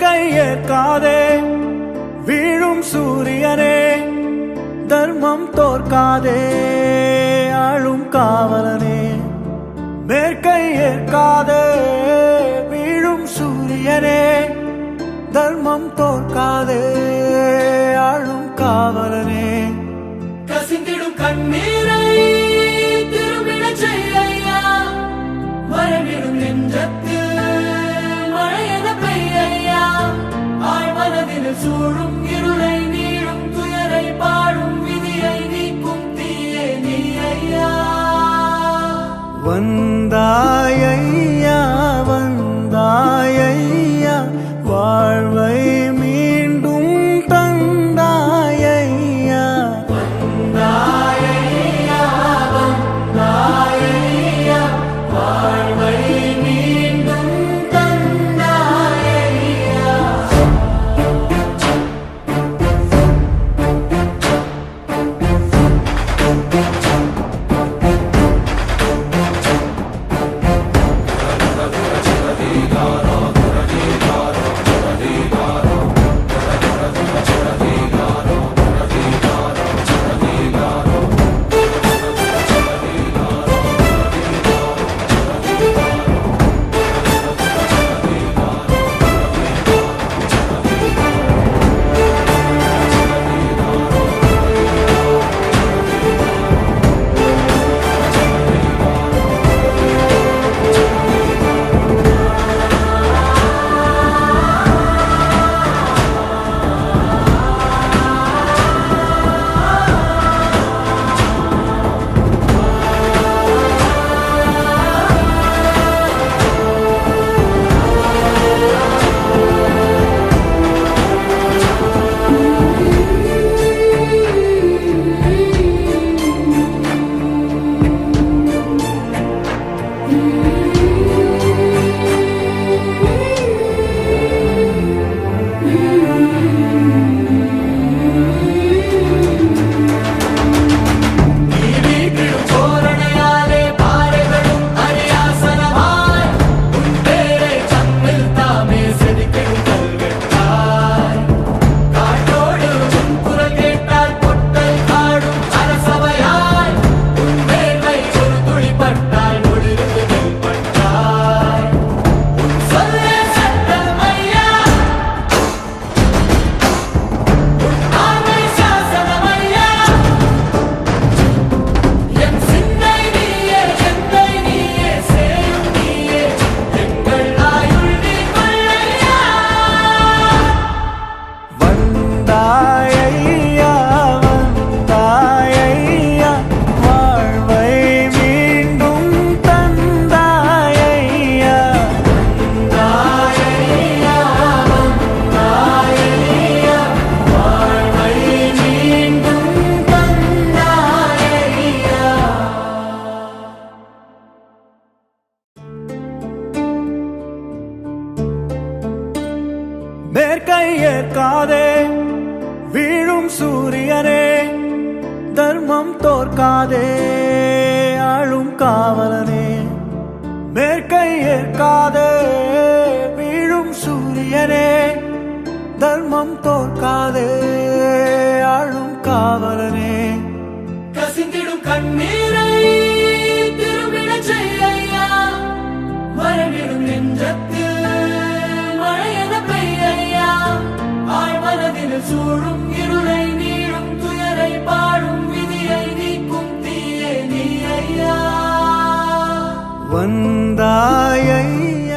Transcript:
மேற்கை ஏற்காதே வீழும் சூரியனே, தர்மம் தோற்காதே ஆளும் காவலனே. மேற்கை ஏற்காதே வீழும் சூரியனே, தர்மம் தோற்காதே ஆளும் காவலனே. கசிந்திடும் கண்ணீரை திரும்பிடச் செய்யா, மறைவிடும் நெஞ்சத்தில் மழையென பெய்யா. ஆழ்மனதில் சூழும் இருளை நீளும் துயரை பாடும் விதியை நீக்கும் தீயே நீ ஐயா. வந்தாயையா வந்தாயையா, வாழ்வை மீண்டும் தந்தாயையா. வந்தாயையா வந்தாயையா, வாழ்வை மீண்டும் தந்தாயையா. மேற்கை ஏற்காதே வீழும் சூரியனே, தர்மம் தோற்காதே ஆளும் காவலனே. மேற்கை ஏற்காதே வீழும் சூரியனே, தர்மம் தோற்காதே ஆளும் காவலனே. கசிந்திடும் கண்ணீரை திரும்பிடச் செய்யா, மறைவிடும் நெஞ்சத்தில் மழையென பெய்யா. ஆழ்மனதில் சூழும் இருளை நீளும் துயரை பாடும் விதியை நீக்கும் தீயே நீ ஐயா. வந்தாயையா